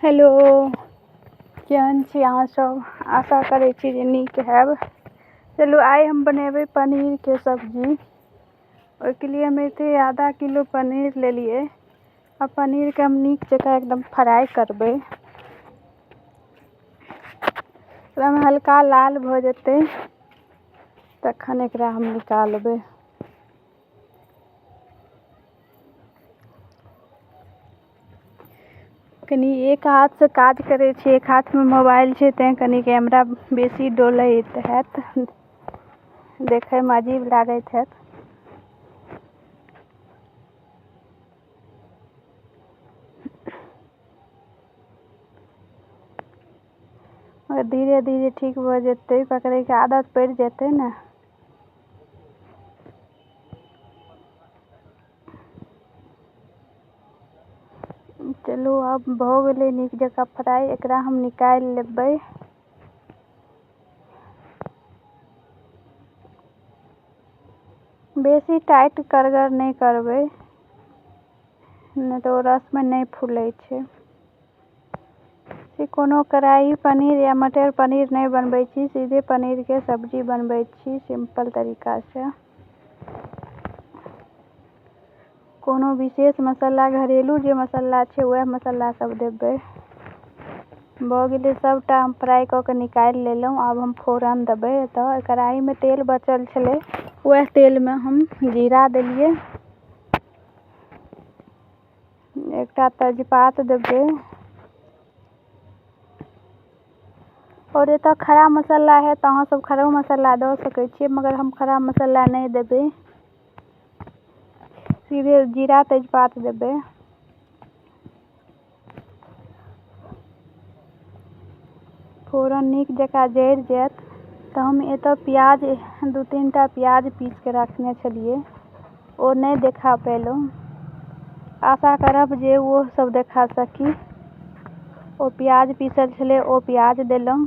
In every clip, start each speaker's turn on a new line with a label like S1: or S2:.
S1: Hello, केहन छी अहाँ सब? आशा करै छी जे नीक हैब। चलू आइ हम बनेबै पनीरके सब्जी। ओहिके लिए हम एते आधा किलो पनीर लेलिए। अब पनीरके हम नीक जकाँ एकदम फ्राई करबै। एकदम हल्का लाल भऽ जेतै तखन एकरा हम निकालबै। कनी एक हाथसँ काज करै छी, एक हाथमे मोबाइल छै, तेँ कनी कैमरा बेसी डोलैत हैत, देखैमे अजीब लागैत हैत। मगर धीरे धीरे ठीक भऽ जेतै, पकड़ैके आदत पड़ि जेतै ने। चलू अब भऽ गेलै नीक जकाँ फ्राई, एकरा हम निकालि लेबै। बेसी टाइट करगर नहीं करबै, नहीं तो रसमे नहीं फूलै छै। कोनो कढ़ाई पनीर या मटर पनीर नहीं बनबै छी, सीधे पनीरके सब्जी बनबै छी सिंपल तरीकासँ। कोनो विशेष मसाला, घरेलू जे मसाला छै वएह मसाला सब देबै। भऽ गेलै सबटा हम फ्राई कऽ के निकालि लेलहुँ। आब हम फोरन देबै। तऽ कढ़ाईमे तेल बचल छलै, वएह तेलमे हम जीरा देलिए, एकटा तेजपात देबै, और एतऽ खड़ा मसाला है तऽ अहाँ सब खड़ो मसाला दऽ सकै छियै, मगर हम खड़ा मसाला नहीं देबै, सीधे जीरा तेजपात देबै। फोरन नीक जकाँ जरि जायत तऽ हम एतऽ प्याज, 2-3 टा प्याज पीस के रखने छलिए, ओ नहीं देखा पेलहुँ। आशा करब जे वो सब देखा सकी। ओ प्याज पीसल छलै, ओ प्याज देलहुँ।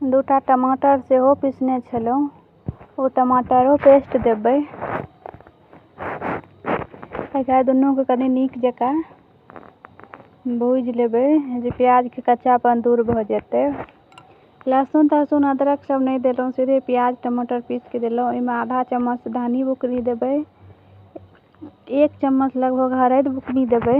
S1: दूटा टमाटर सेहो पीसने छलहुँ, ओ टमाटरो पेस्ट देबै। एकरा दुनूके कनी नीक जकाँ भूजि लेबै जे प्याजके कच्चापन दूर भऽ जेतै। लहसुन तहसुन अदरक सब नहीं देलहुँ, सीधे प्याज टमाटर पीस के देलहुँ। ओहिमे आधा चम्मच धनी बुकनी देबै, 1 चम्मच लगभग हरैद बुकनी देबै।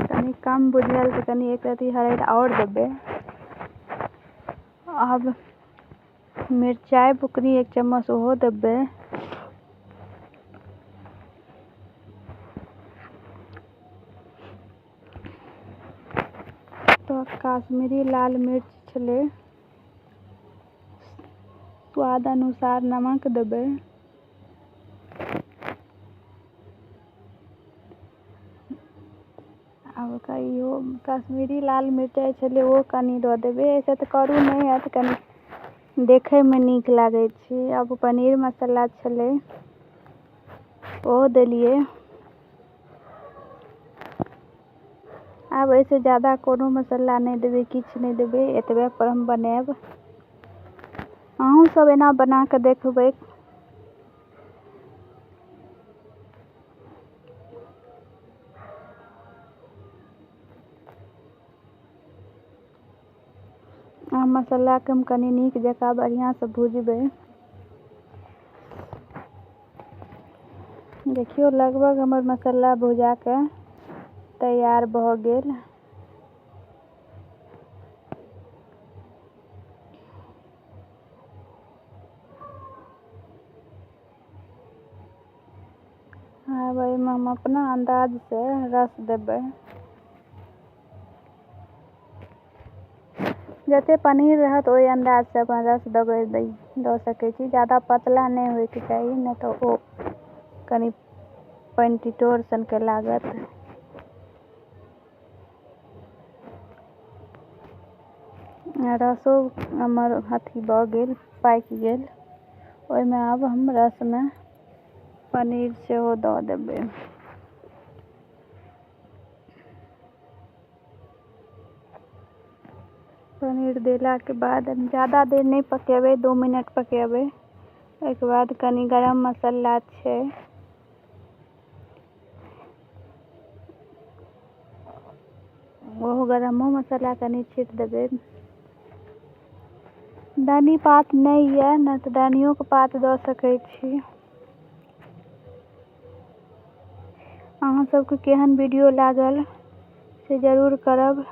S1: कनी कम बुझायल तऽ कनी एक रत्ती हरैद और देबै। अब मिरचाई बुकनी 1 चम्मच ओहो देबै। तो काश्मीरी लाल मिर्च छलै, स्वाद अनुसार नमक देबै। अब इहो कश्मीरी लाल मिरचाइ छलै, ओ कनी दऽ देबै। ऐसे तऽ करू नहीं हैत, कनी देखैमे नीक लागै छै। अब पनीर मसाला छलै, ओ देलिए। आब एहिसँ ज़्यादा कोनो मसाला नहीं देबै, किछु नहीं देबै, एतबे पर हम बनाएब। अहूँ सब एना बना कऽ देखबै। आ मसालाके हम कनी नीक जकाँ बढ़िआँसँ भुजबै। देखियौ लगभग हमर मसाला भुजा के तैयार भऽ गेल। अब एहिमे हम अपना अंदाजसँ रस देबै। जते पनीर रहत ओहि अंदाजसँ अपन रस दऽ सकै छी। ज़्यादा पतला नहीं होइके चाही, नहीं तऽ ओ कनी पानि टिटोर सनके लागत। रसो हमर अथी भऽ गेल, पाकि गेल। ओहिमे आब हम रसमे पनीर सेहो दऽ देबै। पनीर देला के बाद ज़्यादा देर नहीं पकेबै, 2 मिनट पकेबै। ओहिके बाद कनी गरम मसाला छै, ओहो गरमो मसाला कनी छीट देबै। धनी पात नहीं है न तो धनियो के पात दऽ सकै छी। अहाँ सबके केहन वीडियो लागल से जरूर करब।